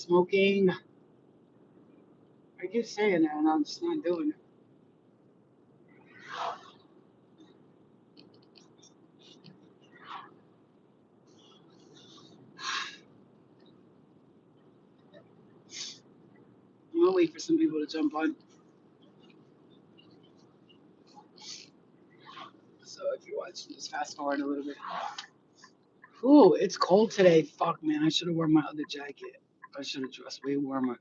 smoking. I keep saying that, and I'm just not doing it. I'm gonna wait for some people to jump on. So if you're watching, just fast forward a little bit. Ooh, it's cold today. Fuck, man. I should have worn my other jacket. I should have dressed way warmer.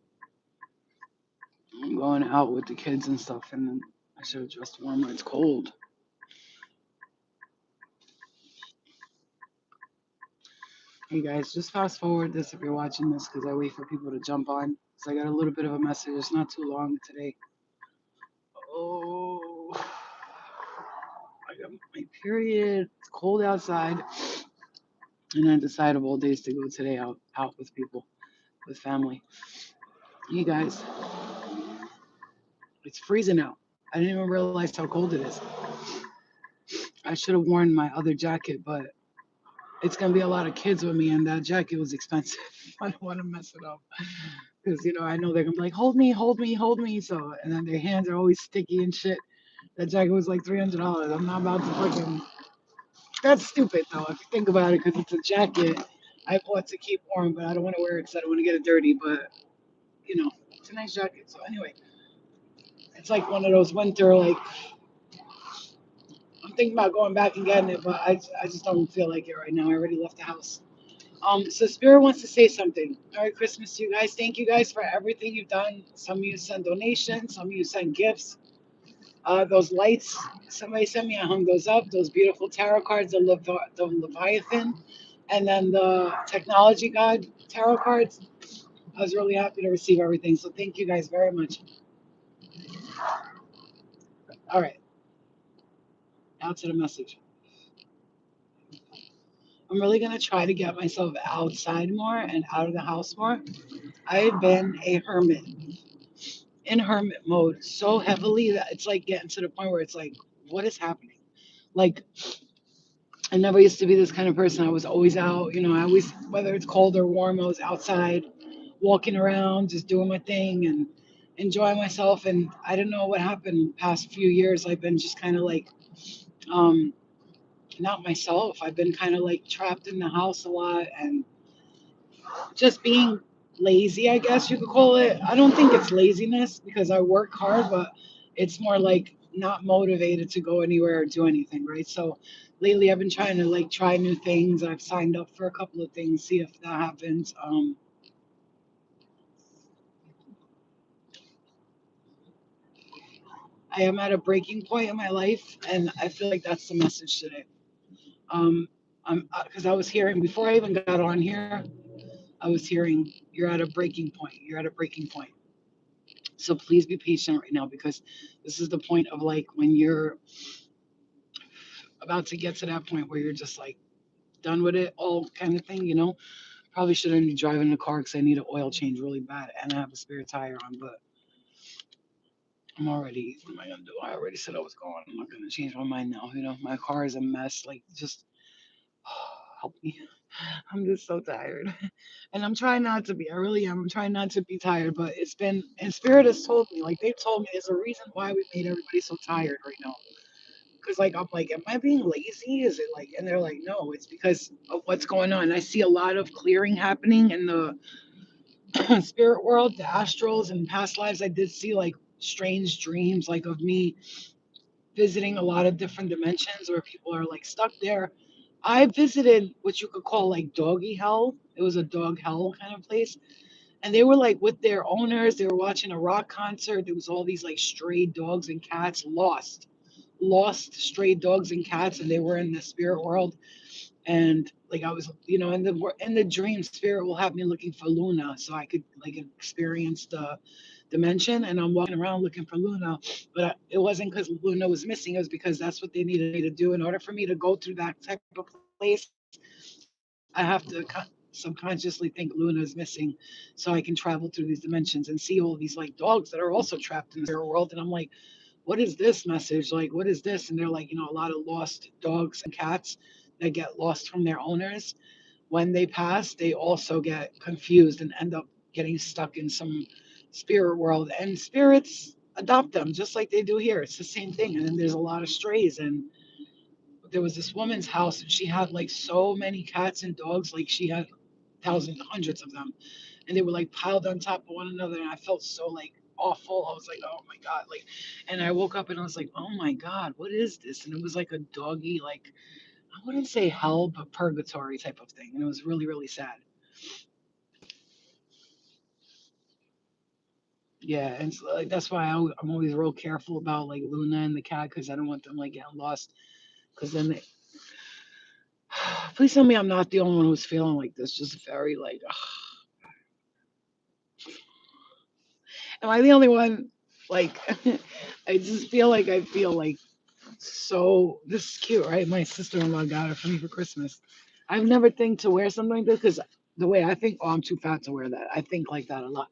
I'm going out with the kids and stuff, and then I should have dressed warmer. It's cold. Hey guys, just fast forward this if you're watching this because I wait for people to jump on. So I got a little bit of a message. It's not too long today. Oh, I got my period. It's cold outside, and I decided of all days to go today out with people, with family. You guys, it's freezing out. I didn't even realize how cold it is. I should have worn my other jacket, but it's gonna be a lot of kids with me, and that jacket was expensive. I don't want to mess it up because I know they're gonna be like, "Hold me, hold me, hold me." So, and then their hands are always sticky and shit. That jacket was like $300. I'm not about to fucking. That's stupid though, if you think about it, because it's a jacket I bought to keep warm, but I don't want to wear it because I don't want to get it dirty. But it's a nice jacket. So anyway, it's like one of those winter like. I'm thinking about going back and getting it, but I just don't feel like it right now. I already left the house. So Spirit wants to say something. Merry Christmas to you guys. Thank you guys for everything you've done. Some of you send donations, some of you send gifts. Those lights, somebody sent me, I hung those up. Those beautiful tarot cards, the Leviathan, and then the Technology God tarot cards. I was really happy to receive everything. So thank you guys very much. All right, out to the message. I'm really going to try to get myself outside more and out of the house more. I've been a hermit in hermit mode so heavily that it's like getting to the point where it's like, what is happening? Like, I never used to be this kind of person. I was always out, I always, whether it's cold or warm, I was outside walking around, just doing my thing and enjoying myself. And I don't know what happened the past few years. I've been just kind of like, um, not myself. I've been kind of like trapped in the house a lot and just being lazy, I guess you could call it. I don't think it's laziness because I work hard, but it's more like not motivated to go anywhere or do anything, right? So lately I've been trying to like try new things. I've signed up for a couple of things, see if that happens. I am at a breaking point in my life, and I feel like that's the message today. Um, I'm because I was hearing before I even got on here, I was hearing you're at a breaking point. You're at a breaking point. So please be patient right now because this is the point of like when you're about to get to that point where you're just like done with it all kind of thing. Probably shouldn't be driving the car because I need an oil change really bad and I have a spare tire on, but what am I gonna do? I already said I was going. I'm not gonna change my mind now. My car is a mess. Like just help me. I'm just so tired. And I'm trying not to be. I really am. I'm trying not to be tired, but it's been, and Spirit has told me, like, they've told me there's a reason why we made everybody so tired right now. Because, like, I'm like, am I being lazy? Is it like, and they're like, no, it's because of what's going on. I see a lot of clearing happening in the spirit world, the astrals, and past lives. I did see, like, strange dreams, like, of me visiting a lot of different dimensions where people are, like, stuck there. I visited what you could call, like, doggy hell. It was a dog hell kind of place and they were like with their owners. They were watching a rock concert. There was all these like stray dogs and cats, lost stray dogs and cats, and they were in the spirit world. And like I was, in the dream, spirit will have me looking for Luna, so I could like experience the dimension. And I'm walking around looking for Luna, but it wasn't because Luna was missing. It was because that's what they needed me to do in order for me to go through that type of place. I have to subconsciously think Luna is missing so I can travel through these dimensions and see all these like dogs that are also trapped in the spirit world. And I'm like, what is this message? Like, what is this? And they're like, a lot of lost dogs and cats that get lost from their owners. When they pass, they also get confused and end up getting stuck in some spirit world, and spirits adopt them just like they do here. It's the same thing. And then there's a lot of strays. And there was this woman's house, and she had like so many cats and dogs, like she had thousands, hundreds of them, and they were like piled on top of one another. And I felt so like awful. I was like, oh my god, like, and I woke up and I was like, oh my god, what is this? And it was like a doggy, like, I wouldn't say hell, but purgatory type of thing. And it was really, really sad. Yeah, and so, like, that's why I'm always real careful about like Luna and the cat, because I don't want them like getting lost. Because then they, please tell me I'm not the only one who's feeling like this. Just very like, am I the only one? Like, I just feel like I feel like so. This is cute, right? My sister-in-law got it for me for Christmas. I've never think to wear something like this because the way I think, oh, I'm too fat to wear that. I think like that a lot.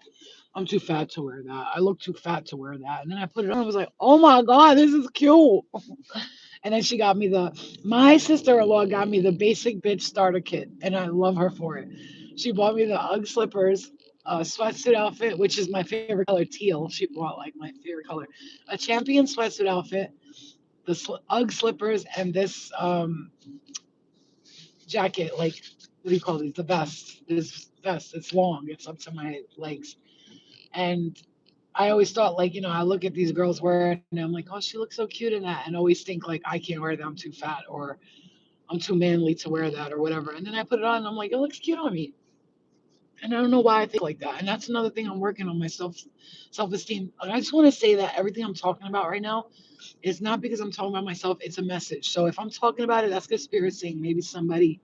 I'm too fat to wear that. I look too fat to wear that. And then I put it on. I was like, oh my god, this is cute. And then she got me my sister-in-law got me the basic bitch starter kit, and I love her for it. She bought me the UGG slippers, a sweatsuit outfit, which is my favorite color, teal. She bought like my favorite color, a champion sweatsuit outfit, the UGG slippers, and this jacket. Like, what do you call these? The vest. This vest. It's long. It's up to my legs, and I always thought, like, I look at these girls wearing, and I'm like, oh, she looks so cute in that, and always think like I can't wear that. I'm too fat, or I'm too manly to wear that, or whatever. And then I put it on and I'm like, it looks cute on me. And I don't know why I think like that. And that's another thing I'm working on, my self-esteem. And I just want to say that everything I'm talking about right now is not because I'm talking about myself, it's a message. So if I'm talking about it, that's good spirit saying maybe somebody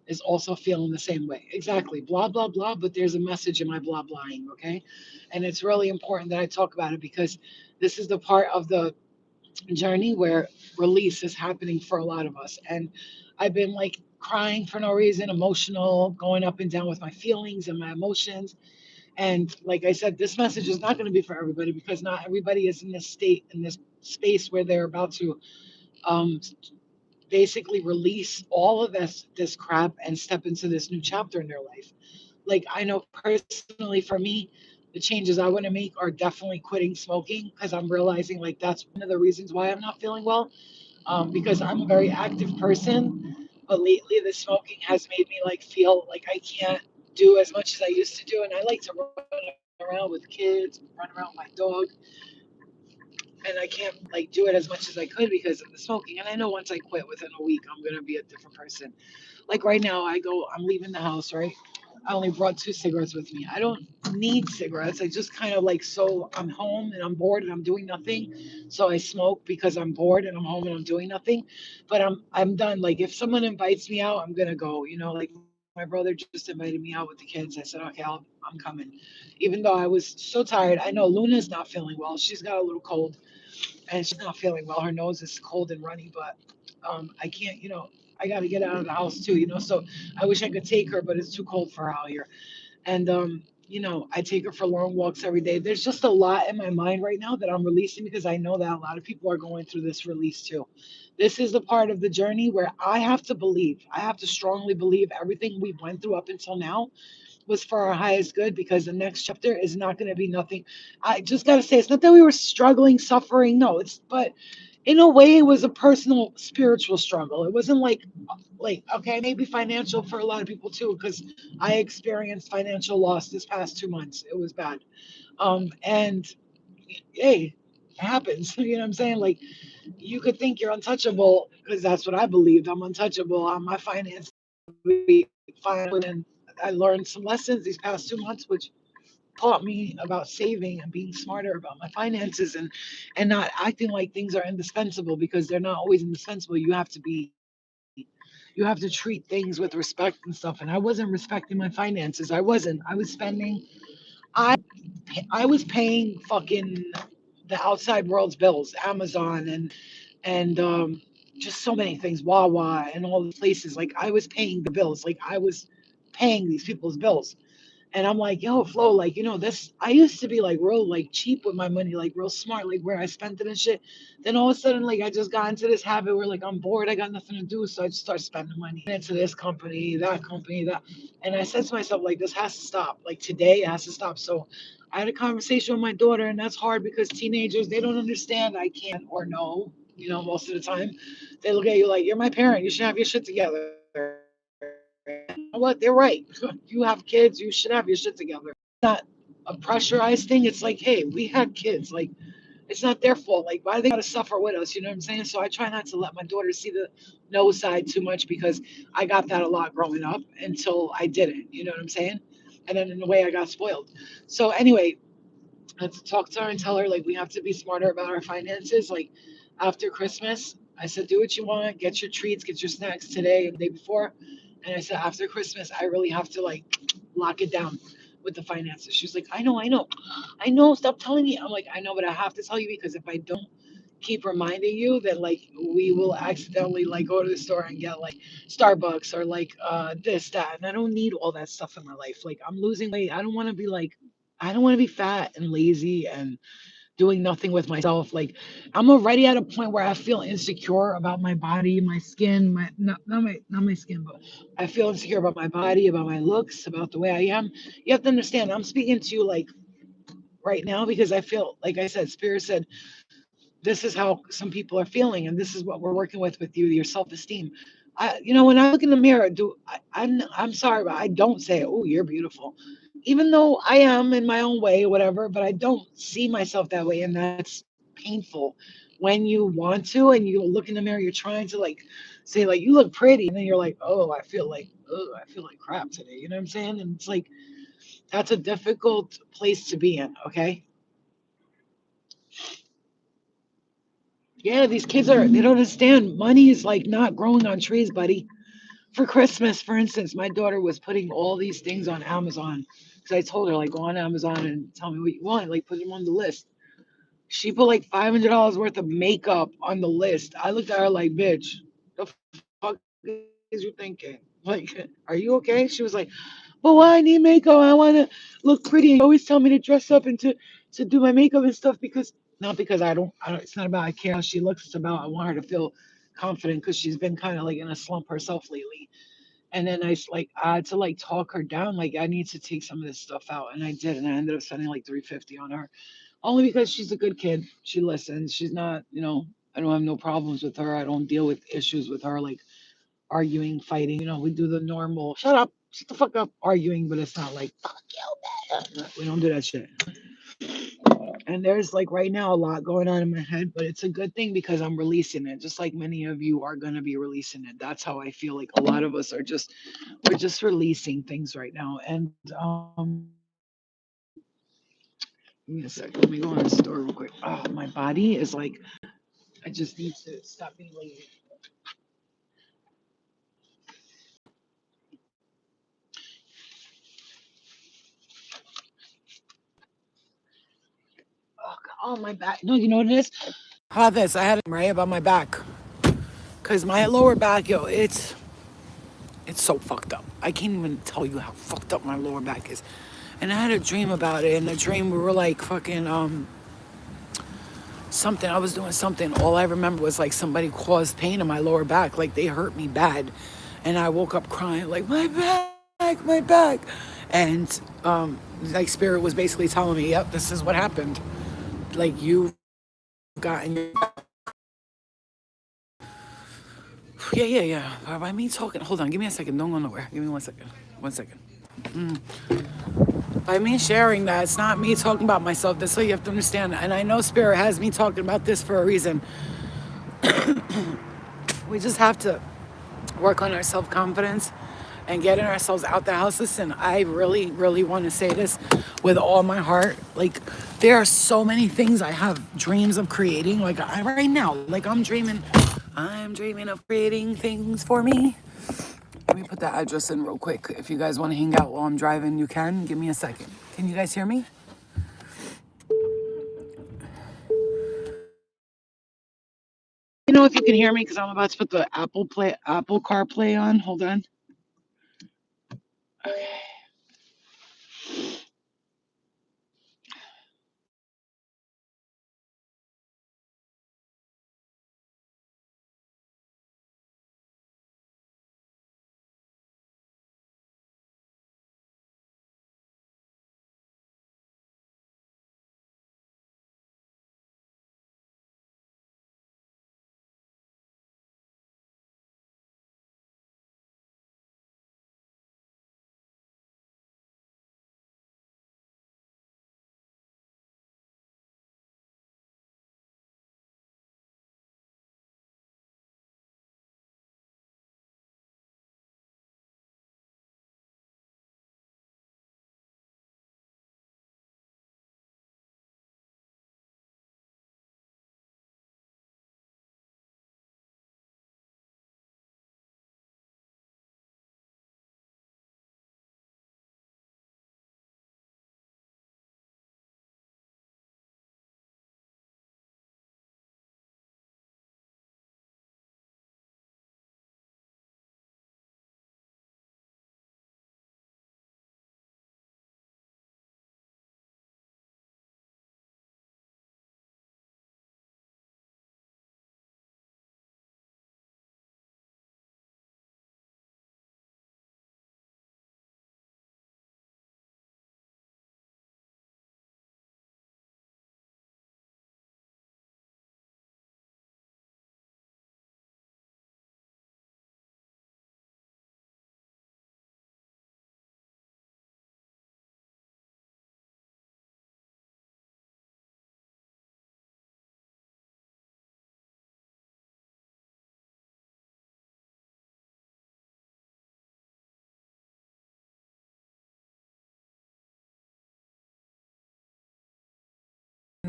is also feeling the same way. Exactly. Blah, blah, blah. But there's a message in my blah blahing, okay? And it's really important that I talk about it because this is the part of the journey where release is happening for a lot of us. And I've been like crying for no reason, emotional, going up and down with my feelings and my emotions. And like I said, this message is not going to be for everybody because not everybody is in this state, in this space where they're about to um, basically release all of this crap and step into this new chapter in their life. Like, I know personally for me, the changes I want to make are definitely quitting smoking because I'm realizing like that's one of the reasons why I'm not feeling well, because I'm a very active person. But lately, the smoking has made me like feel like I can't do as much as I used to do. And I like to run around with kids, run around with my dog, and I can't like do it as much as I could because of the smoking. And I know once I quit within a week, I'm gonna be a different person. Like right now, I'm leaving the house, right? I only brought 2 cigarettes with me. I don't need cigarettes. I just kind of like, so I'm home and I'm bored and I'm doing nothing. So I smoke because I'm bored and I'm home and I'm doing nothing. But I'm done. Like if someone invites me out, I'm gonna go. Like my brother just invited me out with the kids. I said, okay, I'm coming. Even though I was so tired. I know Luna's not feeling well. She's got a little cold and she's not feeling well. Her nose is cold and runny, but I can't, I got to get out of the house too, So I wish I could take her, but it's too cold for her out here. And, I take her for long walks every day. There's just a lot in my mind right now that I'm releasing because I know that a lot of people are going through this release too. This is the part of the journey where I have to believe, I have to strongly believe everything we went through up until now was for our highest good because the next chapter is not going to be nothing. I just got to say, it's not that we were struggling, suffering. No, but in a way, it was a personal, spiritual struggle. It wasn't like, okay, maybe financial for a lot of people too, because I experienced financial loss this past 2 months. It was bad. And hey, it happens. You know what I'm saying? Like, you could think you're untouchable because that's what I believed. I'm untouchable on my finances. And I learned some lessons these past 2 months, which taught me about saving and being smarter about my finances and not acting like things are indispensable because they're not always indispensable. You have to treat things with respect and stuff. And I wasn't respecting my finances. I wasn't. I was spending. I I was paying fucking the outside world's bills, Amazon and just so many things, Wawa and all the places. Like I was paying the bills. Like I was paying these people's bills. And I'm like, yo, Flo, like, this, I used to be like real, like cheap with my money, like real smart, like where I spent it and shit. Then all of a sudden, like, I just got into this habit where like I'm bored, I got nothing to do. So I just start spending money into this company, that company, that. And I said to myself, like, this has to stop. Like today, it has to stop. So I had a conversation with my daughter, and that's hard because teenagers, they don't understand I can't or no, most of the time. They look at you like, you're my parent, you should have your shit together. You know what? They're right. You have kids, you should have your shit together. Not a pressurized thing. It's like, hey, we had kids. Like, it's not their fault. Like, why do they gotta suffer with us? You know what I'm saying? So I try not to let my daughter see the no side too much because I got that a lot growing up until I didn't. You know what I'm saying? And then in a way, I got spoiled. So anyway, I had to talk to her and tell her like we have to be smarter about our finances. Like after Christmas, I said, do what you want, get your treats, get your snacks today and the day before. And I said, after Christmas, I really have to like lock it down with the finances. She was like, I know, stop telling me. I'm like, I know, but I have to tell you because if I don't keep reminding you, then like we will accidentally like go to the store and get like Starbucks or like this, that. And I don't need all that stuff in my life. Like I'm losing weight. I don't want to be fat and lazy and doing nothing with myself. Like I'm already at a point where I feel insecure about my body, my skin, my not my skin, but I feel insecure about my body, about my looks, about the way I am. You have to understand, I'm speaking to you like right now because I feel like I said, Spirit said, this is how some people are feeling, and this is what we're working with you, your self-esteem. When I look in the mirror, I'm sorry, but I don't say, "Oh, you're beautiful," even though I am in my own way, whatever. But I don't see myself that way, and that's painful. When you want to, and you look in the mirror, you're trying to like say like you look pretty, and then you're like, "Oh, I feel like crap today." You know what I'm saying? And it's like that's a difficult place to be in. Okay. Yeah, these kids they don't understand. Money is like not growing on trees, buddy. For Christmas, for instance, my daughter was putting all these things on Amazon. Because I told her, like, go on Amazon and tell me what you want, like, put them on the list. She put like $500 worth of makeup on the list. I looked at her like, bitch, the fuck is you thinking? Like, are you okay? She was like, but why I need makeup? I want to look pretty. And you always tell me to dress up and to do my makeup and stuff because not because I don't. It's not about I care how she looks. It's about I want her to feel confident because she's been kind of like in a slump herself lately. And then I had to like talk her down. Like I need to take some of this stuff out, and I did, and I ended up spending like 350 on her only because she's a good kid. She listens. She's not, I don't have no problems with her. I don't deal with issues with her like arguing, fighting. We do the normal shut the fuck up arguing, but it's not like fuck you, man. We don't do that shit. And there's like right now a lot going on in my head, but it's a good thing because I'm releasing it, just like many of you are gonna be releasing it. That's how I feel like a lot of us are we're just releasing things right now. And give me a second. Let me go in the store real quick. Oh, my body is like I just need to stop being lazy. Oh, God, oh my back. No, you know what it is? How about this? I had it right about my back. Cause my lower back, yo, it's so fucked up. I can't even tell you how fucked up my lower back is. And I had a dream about it. In the dream, we were like fucking something. I was doing something. All I remember was like somebody caused pain in my lower back. Like they hurt me bad, and I woke up crying like my back, my back. And like spirit was basically telling me, "Yep, this is what happened. Like you've gotten your yeah, yeah, yeah. By me talking, hold on, give me a second. Don't go nowhere. Give me 1 second. 1 second. By me sharing that, it's not me talking about myself. That's what you have to understand. And I know Spirit has me talking about this for a reason. We just have to work on our self confidence and getting ourselves out the house. Listen, I really, really want to say this with all my heart. Like, there are so many things I have dreams of creating. Like, right now, like, I'm dreaming of creating things for me. Let me put that address in real quick. If you guys want to hang out while I'm driving, you can. Give me a second. Can you guys hear me? If you can hear me because I'm about to put the Apple CarPlay on. Hold on. Okay.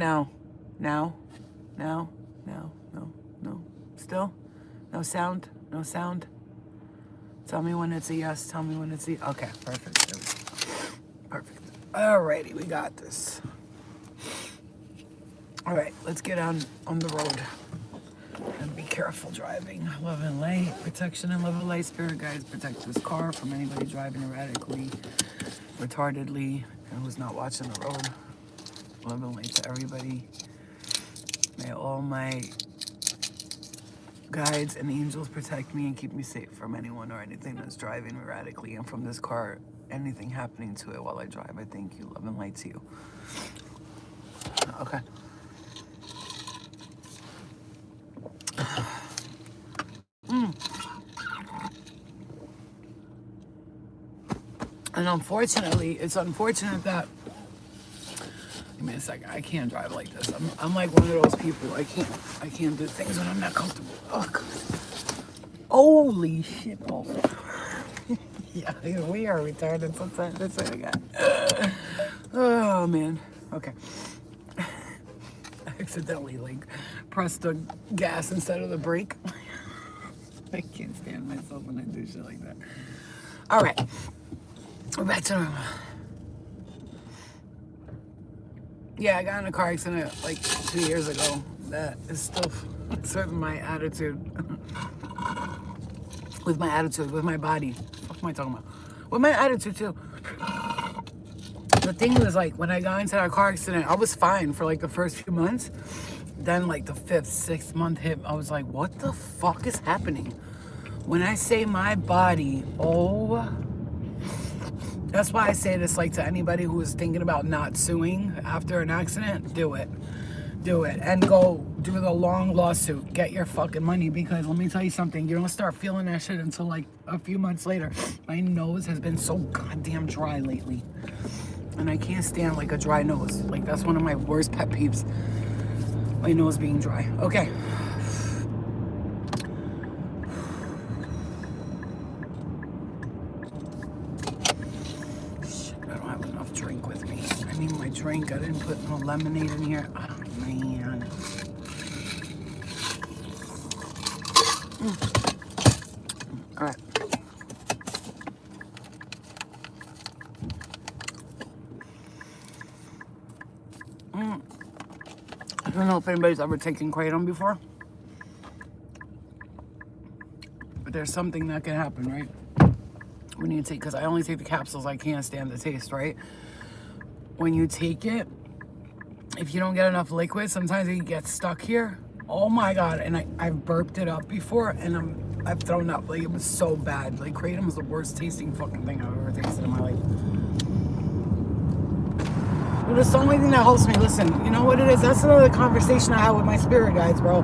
Now, now, now, now, no, no. Still? No sound? No sound? Tell me when it's a yes. Tell me when it's a... Okay, perfect. There we go. Perfect. Alrighty, we got this. Alright, let's get on the road. And be careful driving. Love and light. Protection and love and light. Spirit guides protect this car from anybody driving erratically, retardedly, and who's not watching the road. Love and light to everybody. May all my guides and angels protect me and keep me safe from anyone or anything that's driving erratically, and from this car, anything happening to it while I drive. I thank you. Love and light to you. Okay. And unfortunately, it's unfortunate that, give me a second, I can't drive like this. I'm like one of those people. I can't do things when I'm not comfortable. Oh, God. Holy shit balls. Yeah, we are retarded sometimes. That's what I got. Oh, man. Okay. I accidentally, like, pressed the gas instead of the brake. I can't stand myself when I do shit like that. All right. We're back to normal. Yeah, I got in a car accident like 2 years ago. That is still serving my attitude. With my attitude, with my body. What am I talking about? With my attitude, too. The thing was, like, when I got into that car accident, I was fine for, like, the first few months. Then, like, the 5th, 6th month hit, I was like, what the fuck is happening? When I say my body, oh... That's why I say this, like, to anybody who is thinking about not suing after an accident, do it. Do it. And go do the long lawsuit. Get your fucking money, because let me tell you something. You don't start feeling that shit until, like, a few months later. My nose has been so goddamn dry lately. And I can't stand, like, a dry nose. Like, that's one of my worst pet peeves. My nose being dry. Okay. Drink. I didn't put no lemonade in here. Oh, man. All right. I don't know if anybody's ever taken kratom before, but there's something that can happen, right? When you take, because I only take the capsules, I can't stand the taste, right? When you take it, if you don't get enough liquid, sometimes it gets stuck here. Oh my God, and I've burped it up before, and I've thrown up. Like, it was so bad. Like, kratom was the worst tasting fucking thing I've ever tasted in my life. But it's the only thing that helps me. Listen, you know what it is? That's another conversation I had with my spirit guides, bro.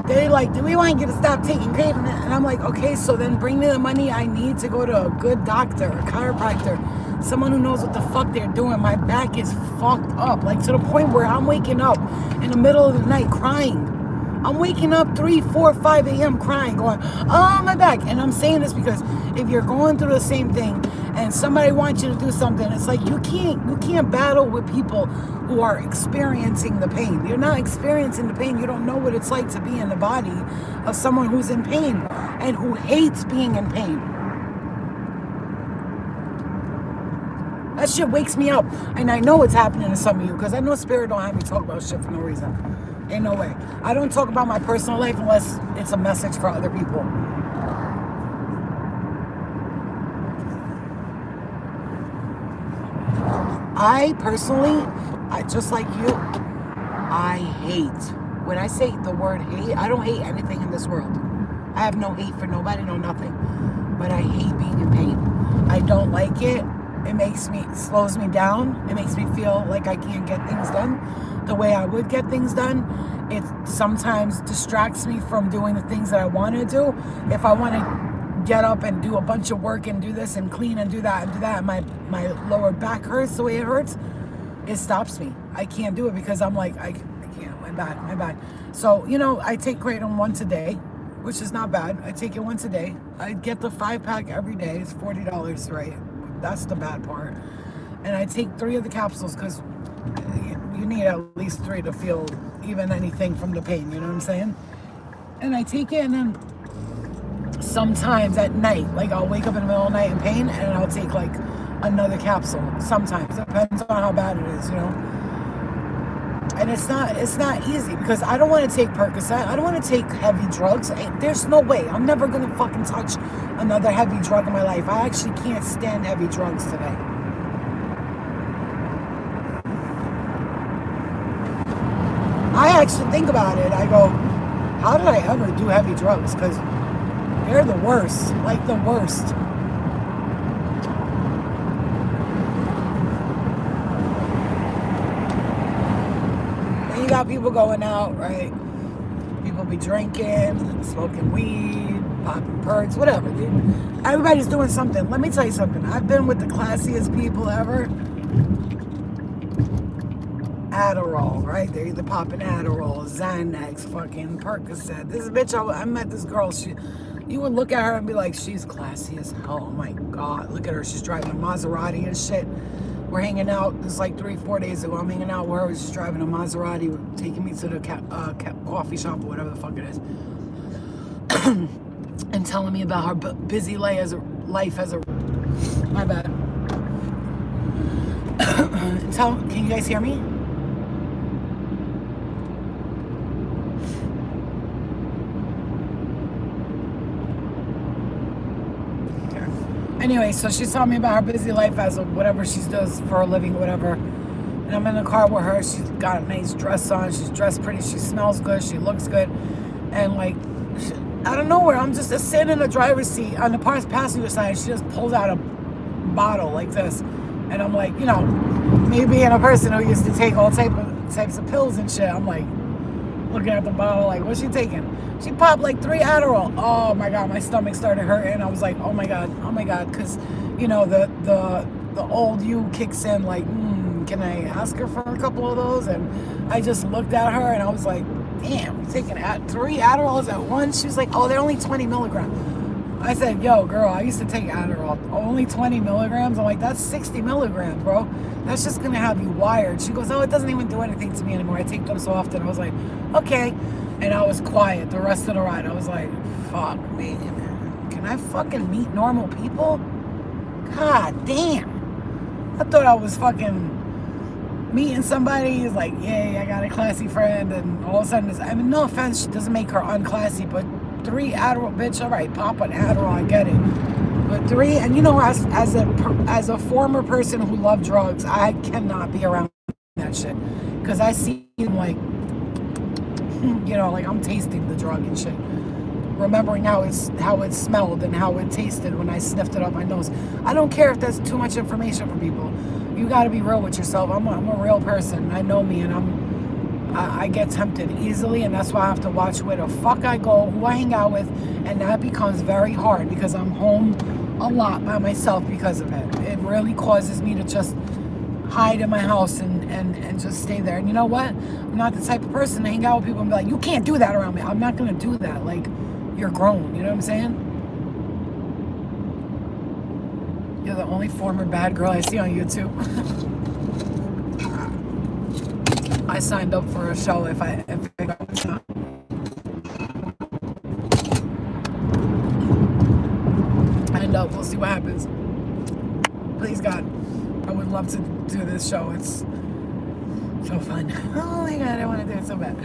They like, we want you to stop taking kratom. And I'm like, okay, so then bring me the money I need to go to a good doctor, a chiropractor, someone who knows what the fuck they're doing. My back is fucked up, like to the point where I'm waking up in the middle of the night crying. I'm waking up 3, 4, 5 a.m. crying, going, oh, my back. And I'm saying this because if you're going through the same thing and somebody wants you to do something, it's like you can't battle with people who are experiencing the pain. You're not experiencing the pain. You don't know what it's like to be in the body of someone who's in pain and who hates being in pain. That shit wakes me up. And I know it's happening to some of you because I know Spirit don't have me talk about shit for no reason. Ain't no way. I don't talk about my personal life unless it's a message for other people. I personally, just like you, I hate. When I say the word hate, I don't hate anything in this world. I have no hate for nobody, no nothing. But I hate being in pain. I don't like it. It slows me down. It makes me feel like I can't get things done the way I would get things done. It sometimes distracts me from doing the things that I want to do. If I want to get up and do a bunch of work and do this and clean and do that and my lower back hurts the way it hurts, it stops me. I can't do it because I'm like, I can't, my back. So, I take kratom once a day, which is not bad. I take it once a day. I get the 5-pack every day. It's $40, right? That's the bad part. And I take 3 of the capsules because you need at least 3 to feel even anything from the pain, you know what I'm saying? And I take it, and then sometimes at night, like I'll wake up in the middle of the night in pain, and I'll take like another capsule. Sometimes, depends on how bad it is, you know. And it's not easy because I don't want to take Percocet. I don't want to take heavy drugs. There's no way. I'm never gonna fucking touch another heavy drug in my life. I actually can't stand heavy drugs today. I actually think about it. I go, how did I ever do heavy drugs? Because they're the worst, like the worst. And you got people going out, right? People be drinking, smoking weed, popping perks, whatever, dude. Everybody's doing something. Let me tell you something. I've been with the classiest people ever. Adderall, right? They're either popping Adderall, Xanax, fucking Percocet. This bitch, I met this girl. You would look at her and be like, she's classy as hell. Oh my God, look at her. She's driving a Maserati and shit. We're hanging out. This is like 3-4 days ago. I'm hanging out with her. She's driving a Maserati, taking me to the coffee shop or whatever the fuck it is, and telling me about her busy life as a. My bad. Can you guys hear me? Anyway, so she's telling me about her busy life as a whatever she does for a living, whatever. And I'm in the car with her. She's got a nice dress on. She's dressed pretty. She smells good. She looks good. And like, out of nowhere, I'm just sitting in the driver's seat on the passenger side. She just pulls out a bottle like this. And I'm like, you know, me being a person who used to take all types of pills and shit, I'm like, looking at the bottle like, what's she taking? She popped like 3 Adderall. Oh my God, my stomach started hurting. I was like, oh my God, because you know the old you kicks in. Like, can I ask her for a couple of those? And I just looked at her and I was like, damn, you're taking 3 Adderalls at once? She was like, oh, they're only 20 milligrams. I said, yo, girl, I used to take Adderall. Only 20 milligrams? I'm like, that's 60 milligrams, bro. That's just going to have you wired. She goes, oh, it doesn't even do anything to me anymore. I take them so often. I was like, okay. And I was quiet the rest of the ride. I was like, fuck me, man. Can I fucking meet normal people? God damn. I thought I was fucking meeting somebody. He's like, yay, I got a classy friend. And all of a sudden, I mean, no offense, she doesn't make her unclassy, but 3 Adderall, bitch, all right, pop an Adderall, I get it. But 3, and you know, as a former person who loved drugs, I cannot be around that shit. Because I see like, you know, like I'm tasting the drug and shit. Remembering how it smelled and how it tasted when I sniffed it up my nose. I don't care if that's too much information for people. You got to be real with yourself. I'm a real person. I know me, and I get tempted easily, and that's why I have to watch where the fuck I go, who I hang out with, and that becomes very hard because I'm home a lot by myself because of it. It really causes me to just hide in my house and just stay there. And you know what? I'm not the type of person to hang out with people and be like, you can't do that around me. I'm not going to do that. Like, you're grown. You know what I'm saying? You're the only former bad girl I see on YouTube. I signed up for a show if I got it's not. And we'll see what happens. Please God, I would love to do this show. It's so fun. Oh my God, I want to do it so bad.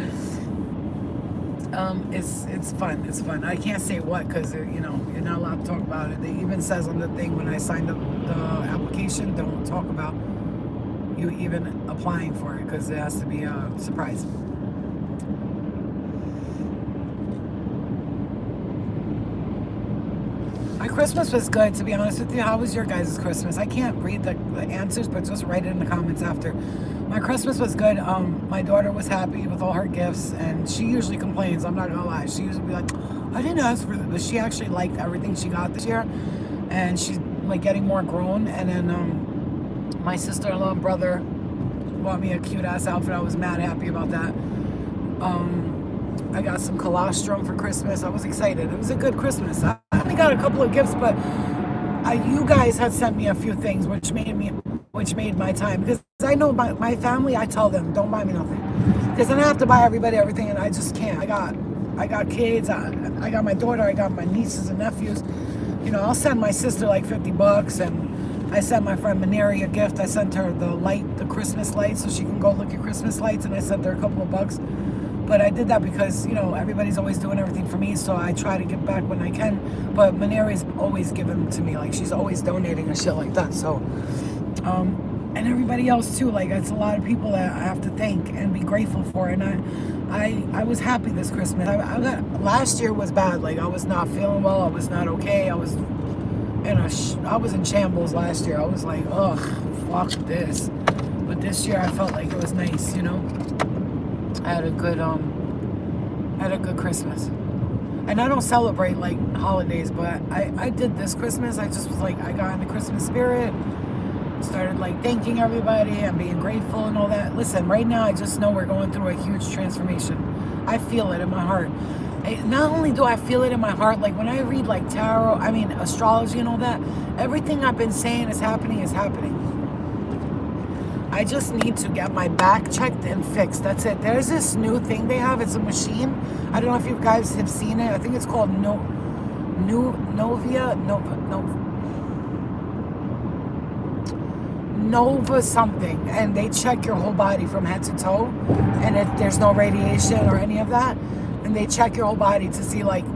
It's fun. It's fun. I can't say what because you know you're not allowed to talk about it. They even says on the thing when I signed up the application, don't talk about you even applying for it because it has to be a surprise. My Christmas was good, to be honest with you. How was your guys' Christmas? I can't read the answers, but just write it in the comments after. My Christmas was good. My daughter was happy with all her gifts, and she usually complains, I'm not gonna lie. She usually be like, I didn't ask for this, but she actually liked everything she got this year, and she's like getting more grown. And then my sister-in-law and brother bought me a cute-ass outfit. I was mad happy about that. I got some colostrum for Christmas. I was excited. It was a good Christmas. I only got a couple of gifts, but you guys had sent me a few things, which made me which made my time. Because I know my family, I tell them, don't buy me nothing. Because then I have to buy everybody everything, and I just can't. I got kids, I got my daughter, I got my nieces and nephews. You know, I'll send my sister like $50, and I sent my friend Maneri a gift. I sent her the Christmas lights, so she can go look at Christmas lights, and I sent her a couple of bucks. But I did that because, you know, everybody's always doing everything for me, so I try to give back when I can. But Maneri's always giving to me, like she's always donating and shit like that. So, and everybody else too. Like it's a lot of people that I have to thank and be grateful for. And I was happy this Christmas. I got last year was bad. Like I was not feeling well. I was not okay. I was in shambles last year. I was like, ugh, fuck this. But this year I felt like it was nice, you know. I had a good Christmas. And I don't celebrate like holidays, but I did this Christmas. I just was like, I got in the Christmas spirit, started like thanking everybody and being grateful and all that. Listen, right now I just know we're going through a huge transformation. I feel it in my heart. Not only do I feel it in my heart, like when I read like tarot, I mean astrology and all that, everything I've been saying is happening is happening. I just need to get my back checked and fixed. That's it. There's this new thing they have. It's a machine. I don't know if you guys have seen it. I think it's called Nova something. And they check your whole body from head to toe. And there's no radiation or any of that. And they check your whole body to see like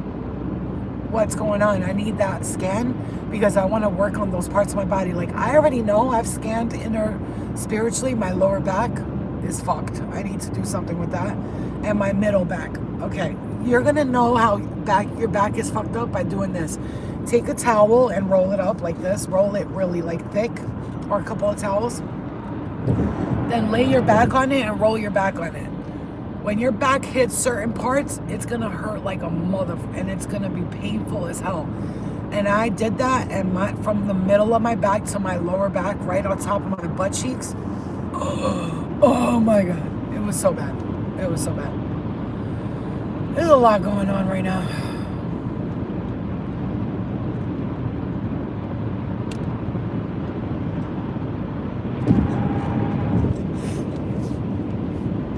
what's going on. I need that scan because I want to work on those parts of my body. Like I already know I've scanned inner spiritually. My lower back is fucked. I need to do something with that. And my middle back. Okay, you're gonna know how your back is fucked up by doing this. Take a towel and roll it up like this. Roll it really like thick, or a couple of towels. Then lay your back on it and roll your back on it. When your back hits certain parts, it's gonna hurt like a mother, and it's gonna be painful as hell. And I did that, and from the middle of my back to my lower back, right on top of my butt cheeks. Oh my God, it was so bad. It was so bad. There's a lot going on right now.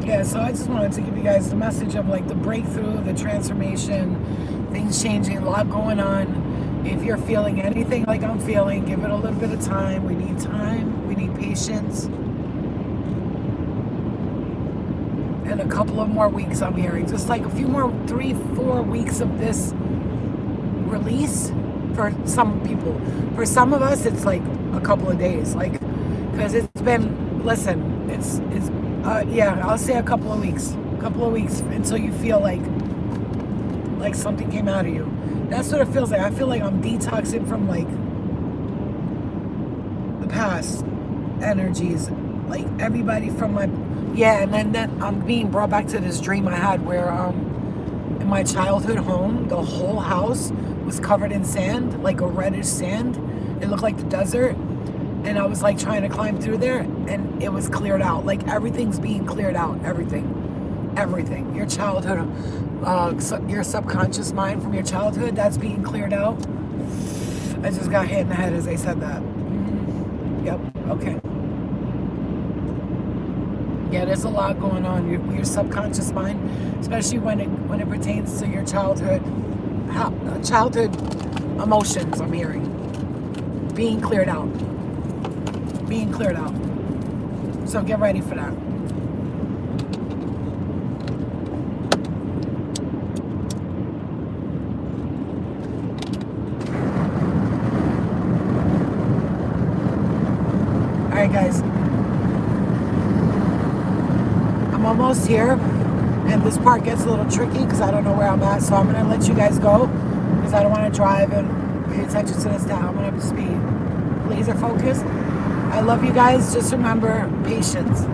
Yeah, so I just wanted to give you guys the message of like the breakthrough, the transformation, things changing, a lot going on. If you're feeling anything like I'm feeling, give it a little bit of time. We need time. We need patience. And a couple of more weeks, I'm hearing. Just like a few more, 3-4 weeks of this release for some people. For some of us, it's like a couple of days. Like, because it's been, listen, yeah, I'll say a couple of weeks until you feel like something came out of you. That's what it feels like. I feel like I'm detoxing from like the past energies, like everybody from my, yeah, and then I'm being brought back to this dream I had where in my childhood home, the whole house was covered in sand, like a reddish sand. It looked like the desert. And I was like trying to climb through there, and it was cleared out. Like everything's being cleared out. Everything. Your childhood, your subconscious mind from your childhood, that's being cleared out. I just got hit in the head as I said that. Yep. Okay. Yeah, there's a lot going on. Your subconscious mind, especially when it pertains to your childhood emotions. I'm hearing being cleared out. So get ready for that. All right, guys. I'm almost here, and this part gets a little tricky because I don't know where I'm at. So I'm gonna let you guys go because I don't want to drive and pay attention to this town. I'm gonna just be laser focused. I love you guys. Just remember, patience.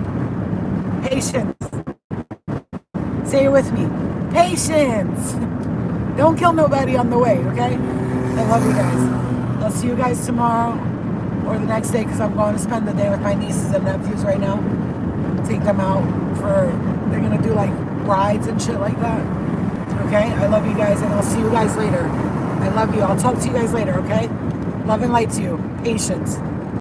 Say it with me. Patience. Don't kill nobody on the way, okay? I love you guys. I'll see you guys tomorrow or the next day because I'm going to spend the day with my nieces and nephews right now. Take them out they're going to do like rides and shit like that. Okay? I love you guys, and I'll see you guys later. I love you. I'll talk to you guys later, okay? Love and light to you. Patience.